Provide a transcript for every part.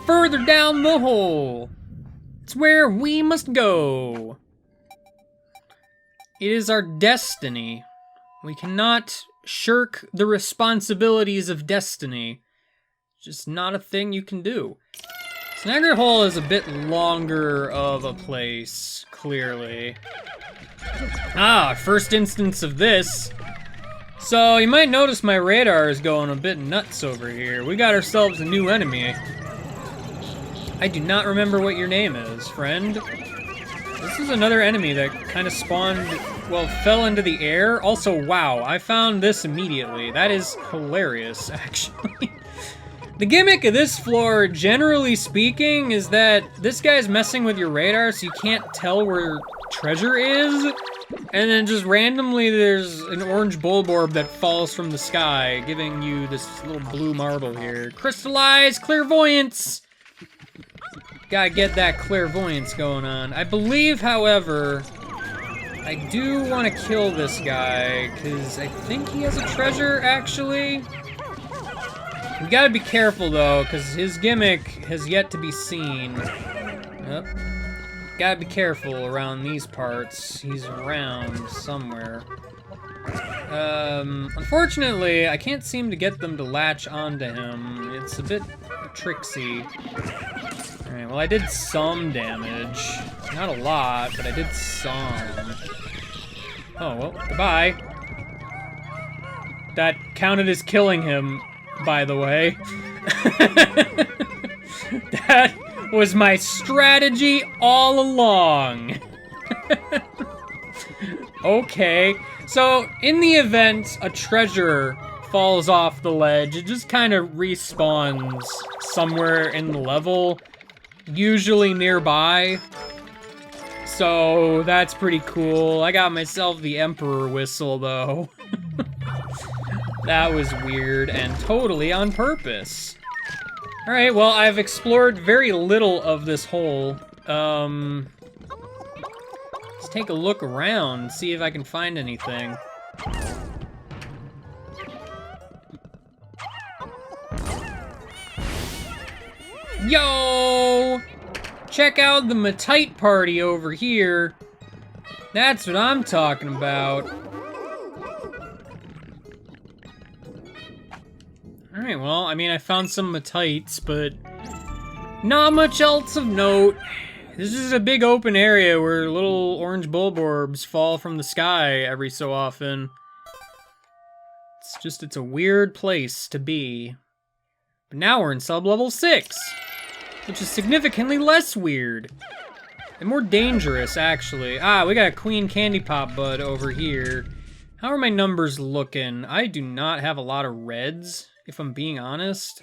further down the hole. It's where we must go. It is our destiny. We cannot shirk the responsibilities of destiny. It's just not a thing you can do. Snagger Hole is a bit longer of a place, clearly. Ah, first instance of this. So, you might notice my radar is going a bit nuts over here. We got ourselves a new enemy. I do not remember what your name is, friend. This is another enemy that kind of spawned, well, fell into the air. Also, wow, I found this immediately. That is hilarious, actually. The gimmick of this floor, generally speaking, is that this guy's messing with your radar so you can't tell where treasure is. And then just randomly there's an orange bulborb that falls from the sky, giving you this little blue marble here. Crystallized Clairvoyance! Gotta get that clairvoyance going on. I believe, however, I do want to kill this guy, because I think he has a treasure, actually. We gotta be careful, though, because his gimmick has yet to be seen. Yep. Gotta be careful around these parts. He's around somewhere. Unfortunately, I can't seem to get them to latch onto him. It's a bit tricksy. Alright, well, I did some damage. Not a lot, but I did some. Oh, well, goodbye. That counted as killing him, by the way. That was my strategy all along. Okay, so in the event a treasure falls off the ledge, it just kind of respawns somewhere in the level, usually nearby. So that's pretty cool. I got myself the Emperor whistle, though. That was weird and totally on purpose. Alright, well, I've explored very little of this hole. Let's take a look around, see if I can find anything. Yo! Check out the Matite party over here. That's what I'm talking about. Alright, well, I mean, I found some Matites, but not much else of note. This is a big open area where little orange bulborbs fall from the sky every so often. It's a weird place to be. But now we're in sub-level 6, which is significantly less weird. And more dangerous, actually. Ah, we got a Queen Candy Pop Bud over here. How are my numbers looking? I do not have a lot of reds, if I'm being honest.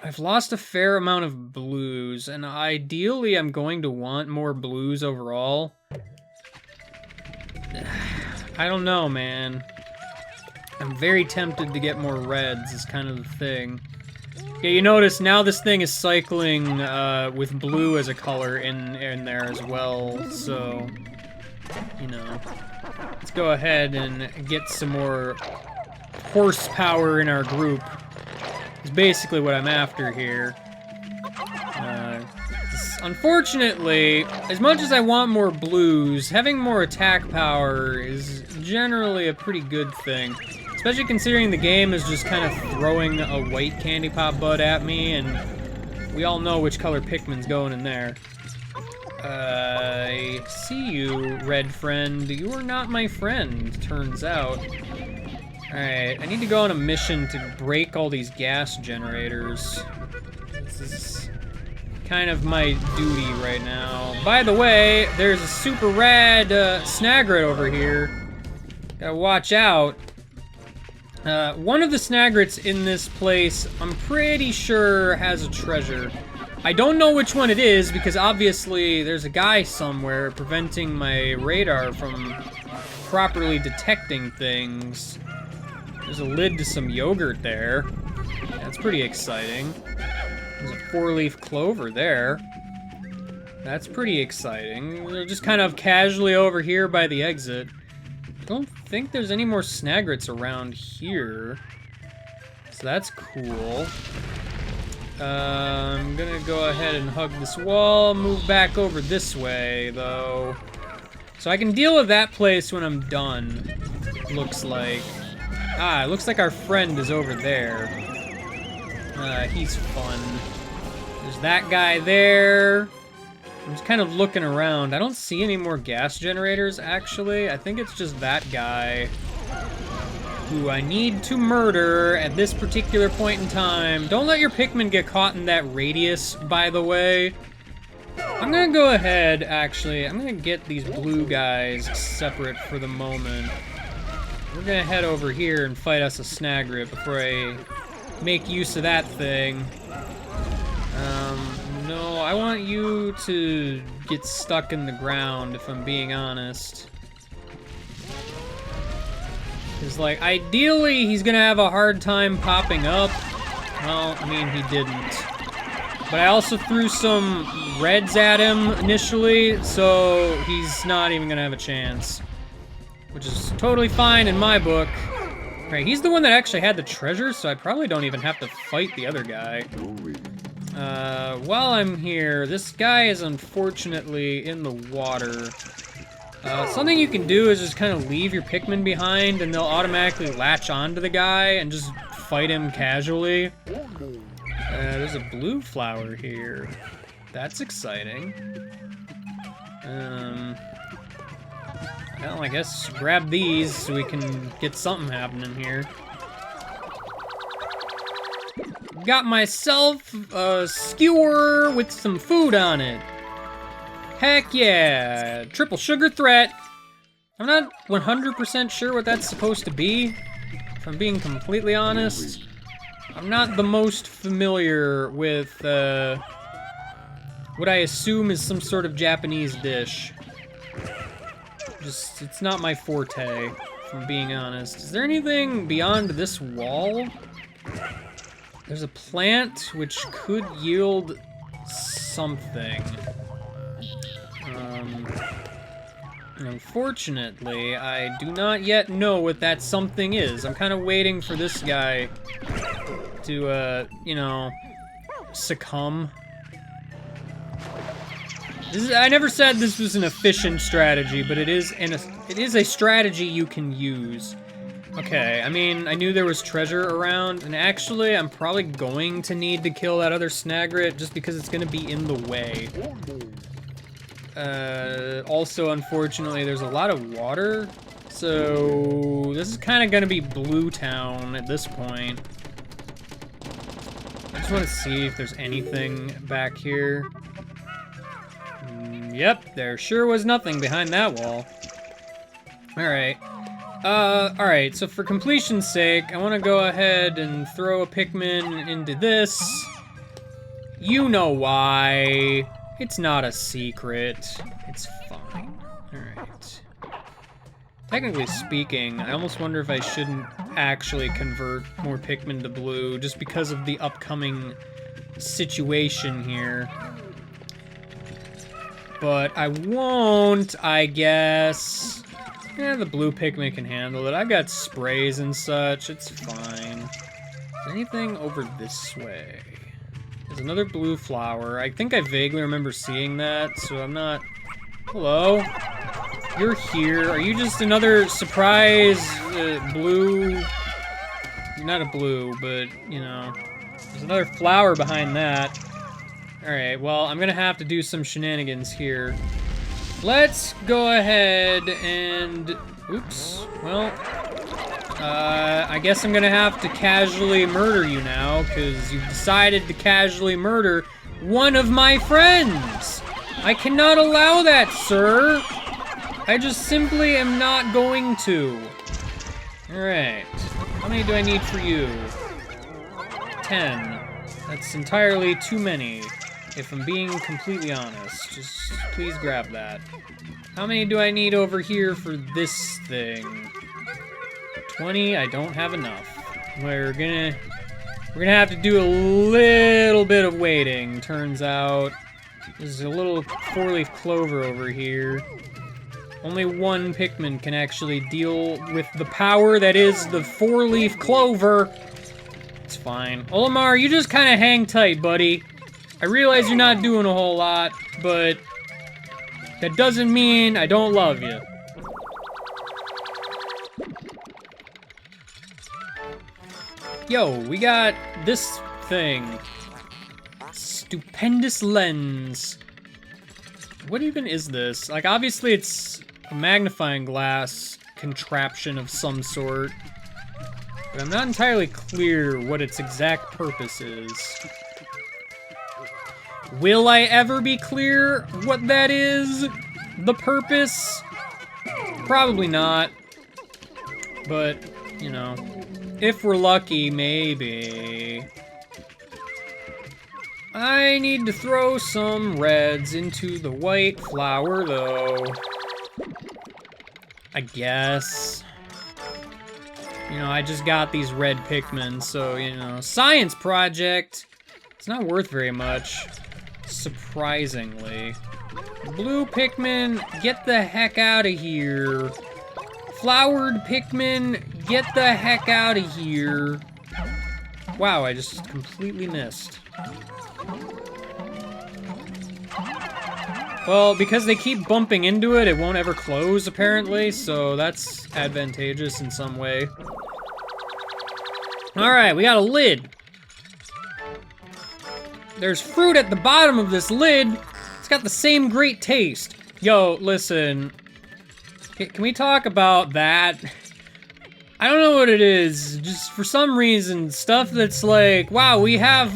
I've lost a fair amount of blues, and ideally I'm going to want more blues overall. I don't know, man. I'm very tempted to get more reds, is kind of the thing. Yeah, you notice now this thing is cycling with blue as a color in there as well, so, you know. Let's go ahead and get some more horsepower in our group. Is basically what I'm after here. Unfortunately, as much as I want more blues, having more attack power is generally a pretty good thing. Especially considering the game is just kind of throwing a white Candy Pop Bud at me, and we all know which color Pikmin's going in there. I see you, red friend. You are not my friend, turns out. Alright, I need to go on a mission to break all these gas generators. This is kind of my duty right now. By the way, there's a super rad snagret over here. Gotta watch out. One of the snagrets in this place, I'm pretty sure has a treasure. I don't know which one it is, because obviously there's a guy somewhere preventing my radar from properly detecting things. There's a lid to some yogurt there. That's pretty exciting. There's a 4-leaf clover there. That's pretty exciting. They're just kind of casually over here by the exit. I don't think there's any more snagrets around here. So that's cool. I'm gonna go ahead and hug this wall, move back over this way, though. So I can deal with that place when I'm done, looks like. Ah, it looks like our friend is over there. He's fun. There's that guy there. I'm just kind of looking around. I don't see any more gas generators, actually. I think it's just that guy who I need to murder at this particular point in time. Don't let your Pikmin get caught in that radius, by the way. I'm gonna go ahead, actually. I'm gonna get these blue guys separate for the moment. We're gonna head over here and fight us a Snagrit before I make use of that thing. No, I want you to get stuck in the ground, if I'm being honest. Because, like, ideally, he's gonna have a hard time popping up. Well, I mean, he didn't. But I also threw some reds at him initially, so he's not even gonna have a chance. Which is totally fine in my book. Right, he's the one that actually had the treasure, so I probably don't even have to fight the other guy. While I'm here, this guy is unfortunately in the water. Something you can do is just kind of leave your Pikmin behind and they'll automatically latch onto the guy and just fight him casually. There's a blue flower here. That's exciting. Well, I guess grab these so we can get something happening here. Got myself a skewer with some food on it. Heck yeah, triple sugar threat. I'm not 100% sure what that's supposed to be, if I'm being completely honest. I'm not the most familiar with what I assume is some sort of Japanese dish. Just, it's not my forte, if I'm being honest. Is there anything beyond this wall? There's a plant which could yield something. Unfortunately, I do not yet know what that something is. I'm kind of waiting for this guy to, you know, succumb. I never said this was an efficient strategy, but it is a strategy you can use. Okay, I mean, I knew there was treasure around, and actually, I'm probably going to need to kill that other Snagrit just because it's going to be in the way. Also, unfortunately, there's a lot of water, so this is kind of going to be Blue Town at this point. I just want to see if there's anything back here. Yep, there sure was nothing behind that wall. Alright. Alright, so for completion's sake, I want to go ahead and throw a Pikmin into this. You know why. It's not a secret. It's fine. Alright. Technically speaking, I almost wonder if I shouldn't actually convert more Pikmin to blue, just because of the upcoming situation here. But I won't, I guess. Yeah, the blue Pikmin can handle it. I've got sprays and such. It's fine. Is there anything over this way? There's another blue flower. I think I vaguely remember seeing that, so I'm not... Hello? You're here. Are you just another surprise blue... Not a blue, but, you know... There's another flower behind that. Alright, well, I'm gonna have to do some shenanigans here. Let's go ahead and... Oops. Well, I guess I'm gonna have to casually murder you now, because you've decided to casually murder one of my friends! I cannot allow that, sir! I just simply am not going to. Alright. How many do I need for you? 10. That's entirely too many. If I'm being completely honest, just please grab that. How many do I need over here for this thing? 20, I don't have enough. We're gonna have to do a little bit of waiting, turns out. There's a little four-leaf clover over here. Only one Pikmin can actually deal with the power that is the four-leaf clover. It's fine. Olimar, you just kind of hang tight, buddy. I realize you're not doing a whole lot, but that doesn't mean I don't love you. Yo, we got this thing. Stupendous Lens. What even is this? Like, obviously it's a magnifying glass contraption of some sort. But I'm not entirely clear what its exact purpose is. Will I ever be clear what that is? The purpose? Probably not. But, you know, if we're lucky, maybe. I need to throw some reds into the white flower, though. I guess. You know, I just got these red Pikmin, so, you know, science project. It's not worth very much, surprisingly. Blue Pikmin, get the heck out of here. Flowered Pikmin, get the heck out of here. Wow, I just completely missed. Well, because they keep bumping into it, it won't ever close, apparently, so that's advantageous in some way. Alright, we got a lid. There's fruit at the bottom of this lid. It's got the same great taste. Yo, listen. Can we talk about that? I don't know what it is. Just for some reason, stuff that's like, wow, we have,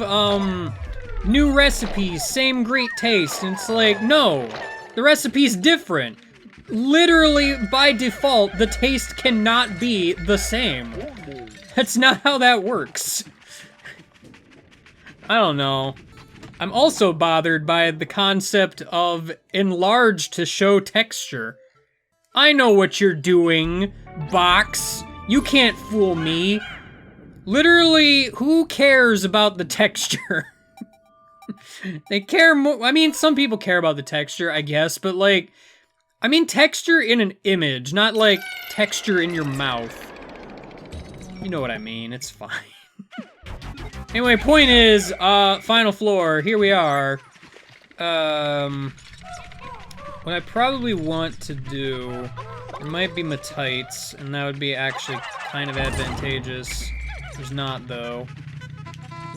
new recipes, same great taste. And it's like, no, the recipe's different. Literally, by default, the taste cannot be the same. That's not how that works. I don't know. I'm also bothered by the concept of enlarge to show texture. I know what you're doing, box. You can't fool me. Literally, who cares about the texture? They care more. I mean, some people care about the texture, I guess, but like, I mean texture in an image, not like texture in your mouth. You know what I mean, it's fine. Anyway, point is, final floor, here we are. What I probably want to do, it might be Matites, and that would be actually kind of advantageous. There's not, though.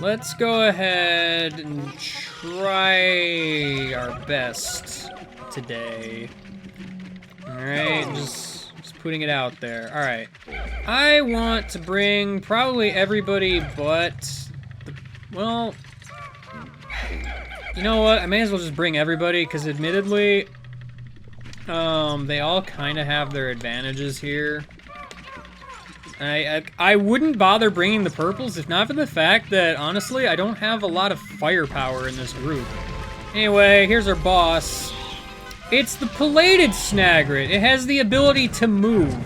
Let's go ahead and try our best today. Alright, just putting it out there. Alright. I want to bring probably everybody but... well... you know what? I may as well just bring everybody, because admittedly... they all kind of have their advantages here. I wouldn't bother bringing the purples if not for the fact that, honestly, I don't have a lot of firepower in this group. Anyway, here's our boss. It's the Pilated Snagret. It has the ability to move.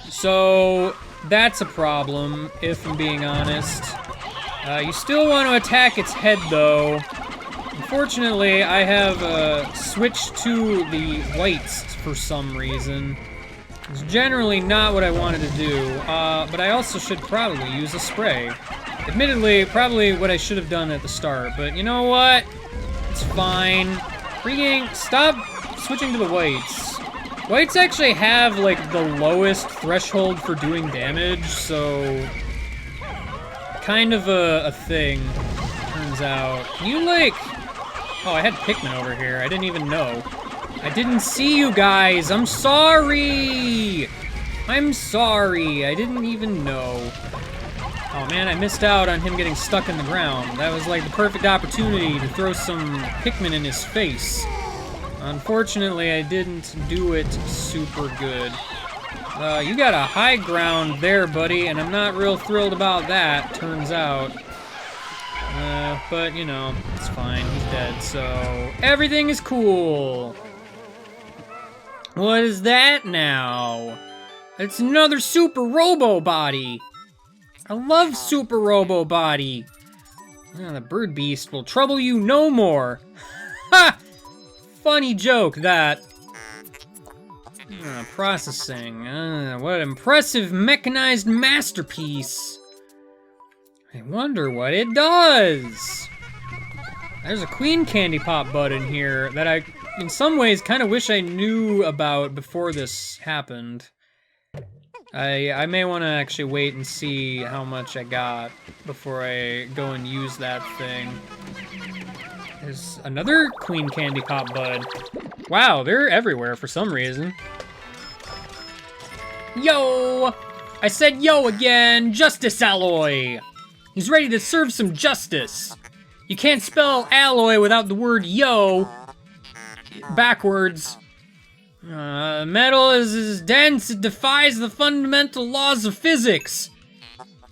So, that's a problem, if I'm being honest. You still want to attack its head, though. Unfortunately, I have switched to the whites for some reason. It's generally not what I wanted to do, but I also should probably use a spray. Admittedly, probably what I should have done at the start, but you know what? It's fine. Freaking stop switching to the whites. Whites actually have, like, the lowest threshold for doing damage, so... kind of a thing, turns out. Can you, like... oh, I had Pikmin over here. I didn't even know. I didn't see you guys. I'm sorry. I'm sorry. I didn't even know. Oh man, I missed out on him getting stuck in the ground. That was like the perfect opportunity to throw some Pikmin in his face. Unfortunately, I didn't do it super good. You got a high ground there, buddy, and I'm not real thrilled about that, turns out. But, you know, it's fine. He's dead, so everything is cool. What is that now? It's another Super Robo Body. I love Super Robo Body. The bird beast will trouble you no more. Ha! Funny joke, that. Processing. What an impressive mechanized masterpiece. I wonder what it does. There's a Queen Candy Pop bud in here that I, in some ways, kind of wish I knew about before this happened. I may want to actually wait and see how much I got before I go and use that thing. There's another Queen Candy Pop bud. Wow, they're everywhere for some reason. Yo! I said yo again! Justice Alloy! He's ready to serve some justice. You can't spell alloy without the word yo backwards. Metal is dense, it defies the fundamental laws of physics.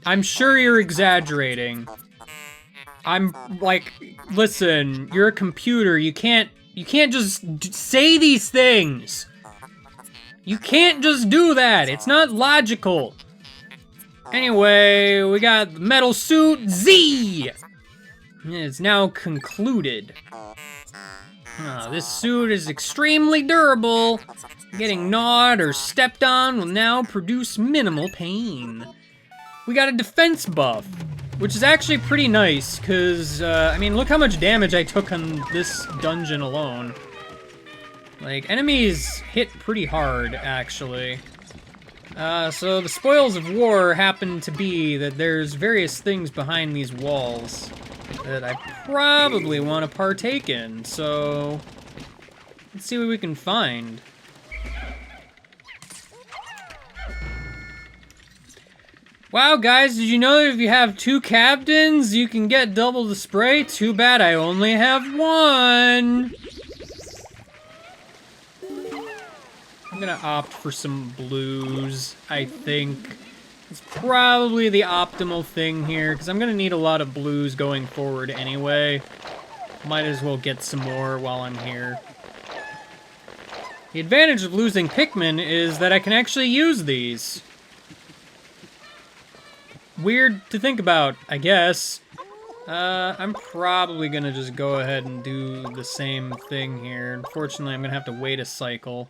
I'm sure you're exaggerating. I'm like, listen, you're a computer, you can't just say these things. You can't just do that, it's not logical. Anyway, we got the metal suit Z. It's now concluded. This suit is extremely durable. Getting gnawed or stepped on will now produce minimal pain. We got a defense buff, which is actually pretty nice, because, I mean, look how much damage I took on this dungeon alone. Like, enemies hit pretty hard, actually. So the spoils of war happen to be that there's various things behind these walls that I probably want to partake in, so let's see what we can find. Wow, guys, did you know that if you have 2 captains, you can get double the spray? Too bad I only have 1. I'm gonna opt for some blues, I think. It's probably the optimal thing here, because I'm gonna need a lot of blues going forward anyway. Might as well get some more while I'm here. The advantage of losing Pikmin is that I can actually use these. Weird to think about, I guess. I'm probably gonna just go ahead and do the same thing here. Unfortunately, I'm gonna have to wait a cycle.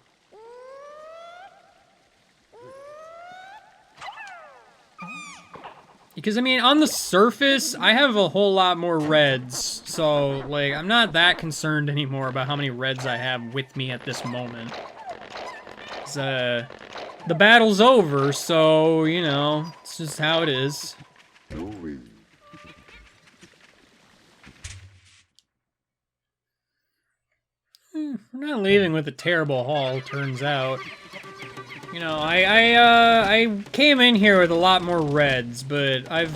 Because, I mean, on the surface, I have a whole lot more reds, so, like, I'm not that concerned anymore about how many reds I have with me at this moment. The battle's over, so, you know, it's just how it is. We're not leaving with a terrible haul, turns out. You know, I came in here with a lot more reds, but I've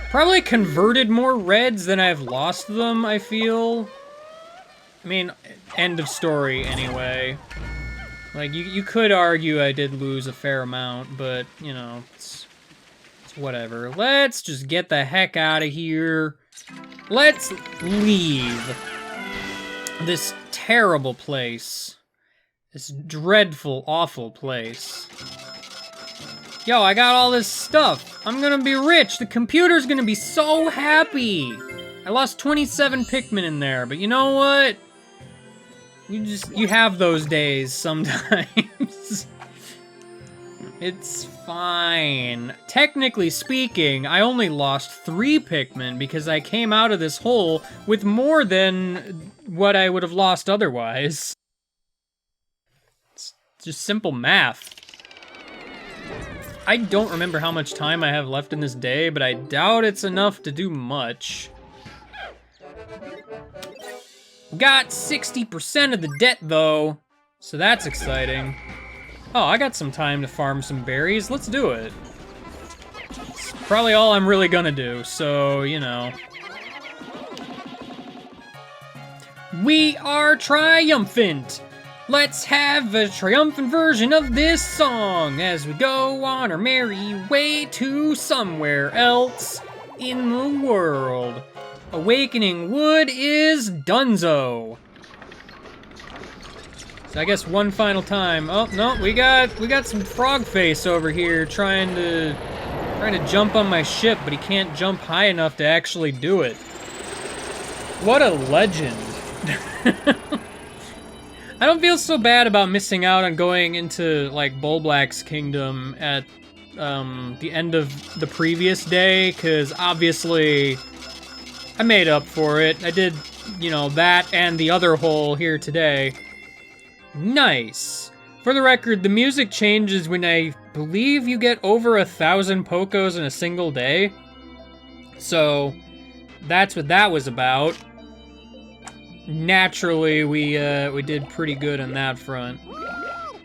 probably converted more reds than I've lost them, I feel. I mean, end of story, anyway. Like, you could argue I did lose a fair amount, but, you know, it's whatever. Let's just get the heck out of here. Let's leave this terrible place. This dreadful, awful place. Yo, I got all this stuff. I'm gonna be rich. The computer's gonna be so happy. I lost 27 Pikmin in there, but you know what? You have those days sometimes. It's fine. Technically speaking, I only lost 3 Pikmin because I came out of this hole with more than what I would have lost otherwise. Just simple math. I don't remember how much time I have left in this day, but I doubt it's enough to do much. Got 60% of the debt, though, so that's exciting. Oh, I got some time to farm some berries. Let's do it. It's probably all I'm really gonna do, so, you know. We are triumphant! Let's have a triumphant version of this song as we go on our merry way to somewhere else in the world. Awakening Wood is donezo. So I guess one final time. Oh no, we got some frog face over here trying to jump on my ship, but he can't jump high enough to actually do it. What a legend. I don't feel so bad about missing out on going into, like, Bulblack's kingdom at the end of the previous day, because obviously I made up for it. I did, you know, that and the other hole here today. Nice. For the record, the music changes when I believe you get over 1,000 Pokos in a single day. So that's what that was about. Naturally, we did pretty good on that front.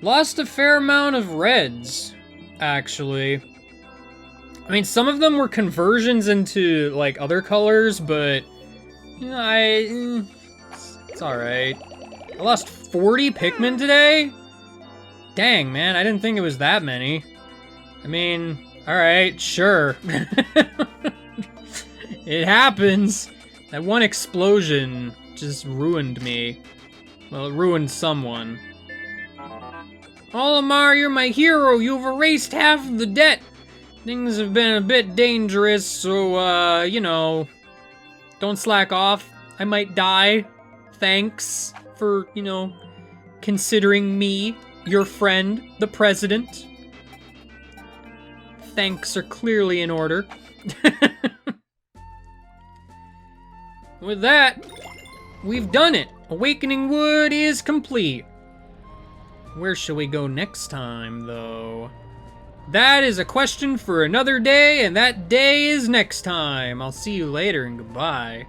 Lost a fair amount of reds, actually. I mean, some of them were conversions into, like, other colors, but, you know, it's alright. I lost 40 Pikmin today? Dang, man, I didn't think it was that many. I mean, alright, sure. It happens. That one explosion just ruined me. Well, it ruined someone. Olimar, you're my hero. You've erased half of the debt. Things have been a bit dangerous, so, you know, don't slack off. I might die. Thanks for, you know, considering me, your friend, the president. Thanks are clearly in order. With that, we've done it. Awakening Wood is complete. Where shall we go next time, though? That is a question for another day, and that day is next time. I'll see you later, and goodbye.